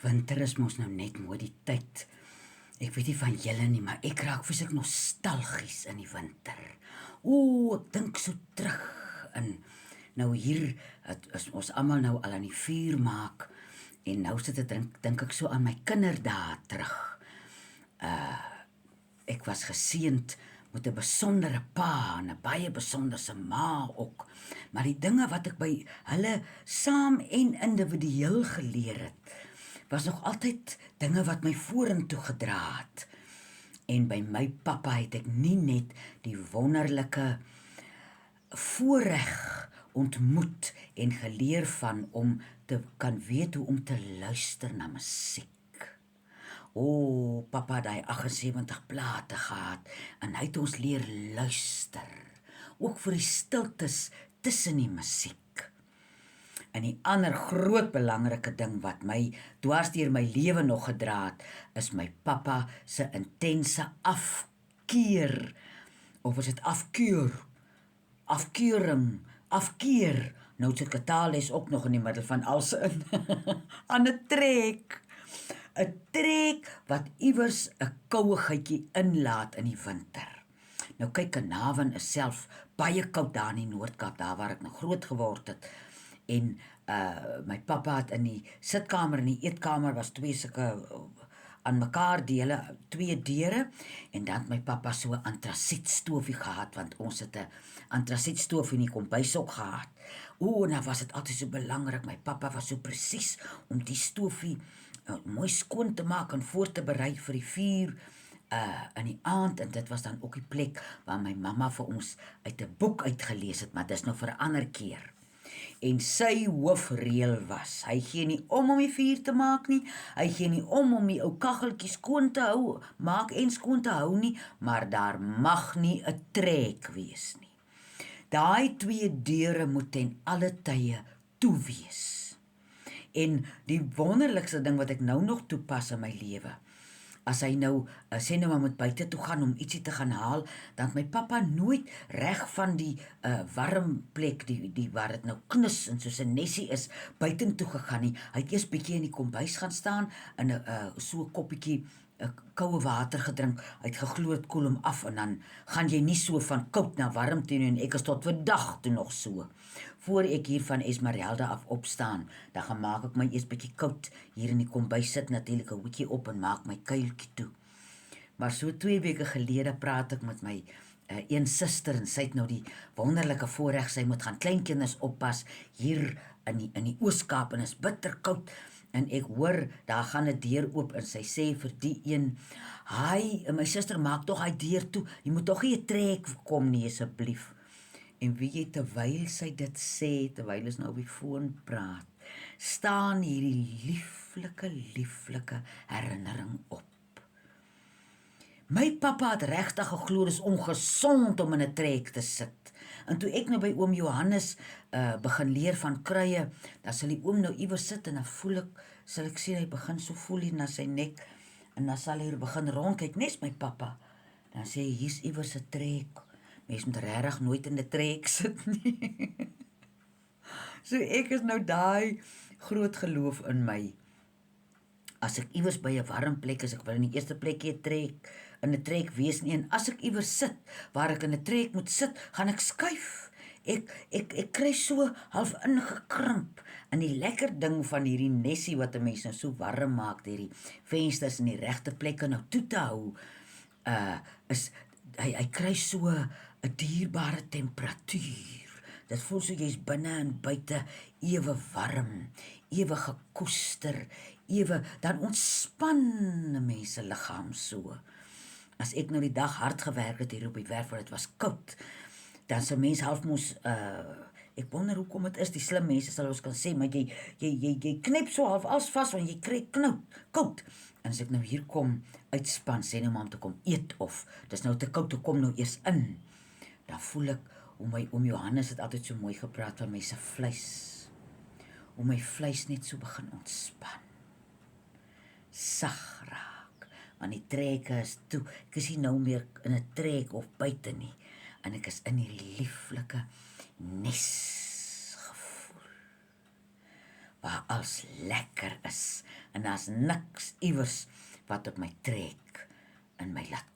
Winter is mos nou net mooi die tyd. Ek weet nie van julle nie, maar ek raak vreeslik nostalgies in die winter. Ek dink so terug in nou hier is ons almal nou al aan die vuur maak en nou sit ek dink ek so aan my kinderdae terug. Ek was geseënd met 'n besondere pa en 'n baie besonderse ma ook. Maar die dinge wat ek by hulle saam en individueel geleer het, was nog altyd dinge wat my vorentoe gedra het. En by my pappa het ek nie net die wonderlike voorreg ontmoet en geleer van om te kan weet hoe om te luister na musiek. Pappa het daai 78 plate gehad en hy het ons leer luister, ook vir die stiltes tussen die musiek. En die ander groot belangrike ding wat my dwars deur my lewe nog gedra het, is my pappa se intense afkeer, of is dit afkeer, nou sit Kataales ook nog in die middel van alse in, aan 'n trek. 'n Trek wat iewers 'n kouigheidjie inlaat in die winter. Nou kyk, Kanawan is self baie koud daar in die Noord-Kaap, daar waar ek nou groot geword het. En my pappa het in die sitkamer en die eetkamer was twee sulke aan mekaar dele, twee deure, en dan het my pappa so 'n antrasietstoofie gehad, want ons het 'n antrasietstoof in die kombuis ook gehad. En dan was dit altyd so belangrik, my pappa was so presies om die stoofie mooi skoon te maak en voor te berei vir die vuur in die aand, en dit was dan ook die plek waar my mamma vir ons uit 'n boek uitgelees het, maar dis nou vir 'n ander keer. En sy hoofreël was, hy gee nie om die vuur te maak nie, hy gee nie om die ou kaggeltjie skoon te hou, maak en skoon te hou nie, maar daar mag nie 'n trek wees nie. Daai twee deure moet ten alle tye toe wees. En die wonderlikste ding wat ek nou nog toepas in my lewe, as hy nou, sê nou maar moet buite toe gaan om ietsie te gaan haal, dan het my pappa nooit reg van die warm plek, die waar dit nou knus en soos 'n nessie is, buitentoe gegaan nie. Hy het eers bietjie in die kombuis gaan staan en so 'n koppietjie koue water gedrink, hy het geglo dit koel hom af, en dan gaan jy nie so van koud na warm toe nie, en ek is tot vandag toe nog so. Voor ek hier van Esmeralda af opstaan, dan gaan maak ek my eers bietjie koud hier in die kombuis, sit natuurlik 'n hoedjie op en maak my kuiltjie toe. Maar so 2 weke gelede praat ek met my een suster, en sy het nou die wonderlike voorreg, sy moet gaan kleinkinders oppas hier in die Oos-Kaap, en is bitterkoud, en ek hoor, daar gaan 'n deur oop, en sy sê vir die een, my suster, maak tog hy deur toe, jy moet tog nie 'n trek kom nie, asseblief. En weet jy, terwyl sy dit sê, terwyl ons nou op die foon praat, staan hierdie lieflike herinnering op. My pappa het regtig geglo dis ongesond om in 'n trek te sit. En toe ek nou by oom Johannes begin leer van kruie, dan sal die oom nou iewers sit, en dan sal ek sien hy begin so voel hier na sy nek, en dan sal hy begin rondkyk, nes my pappa. Dan sê hy, hier's iewers 'n trek. Mens moet regtig nooit in 'n trek sit nie. So ek is nou daai groot geloof in my. As ek iewers by 'n warm plek is, ek wil in die eerste plekjie in 'n trek wees nie, en as ek iewers sit waar ek in 'n trek moet sit, gaan ek skuif. Ek kry so half ingekrimp, en die lekker ding van hierdie nessie wat 'n mens nou so warm maak, hierdie vensters in die regte plekke nou toe te hou, is hy kry so 'n dierbare temperatuur. Dit voel so jy's binne en buite ewe warm, ewe gekoester, dan ontspan 'n mens se liggaam so. As ek nou die dag hard gewerk het hier op die werf, want dit was koud, dan se mens half mos, ek wonder hoekom dit is, die slim mense sal ons kan sê, maar jy knip so half as vas, want jy kry koud. En as ek nou hier kom uitspan, sê nou maar om te kom eet, of dis nou te koud, te kom nou eers in, dan voel ek, my oom Johannes het altyd so mooi gepraat van my se vleis, my vleis net so begin ontspan, sag raak, want die treke is toe, ek is nie nou meer in 'n trek of buite nie, en ek is in hierdie lieflike nes gevoel, waar alles lekker is en daar's niks iewers wat op my trek en my laat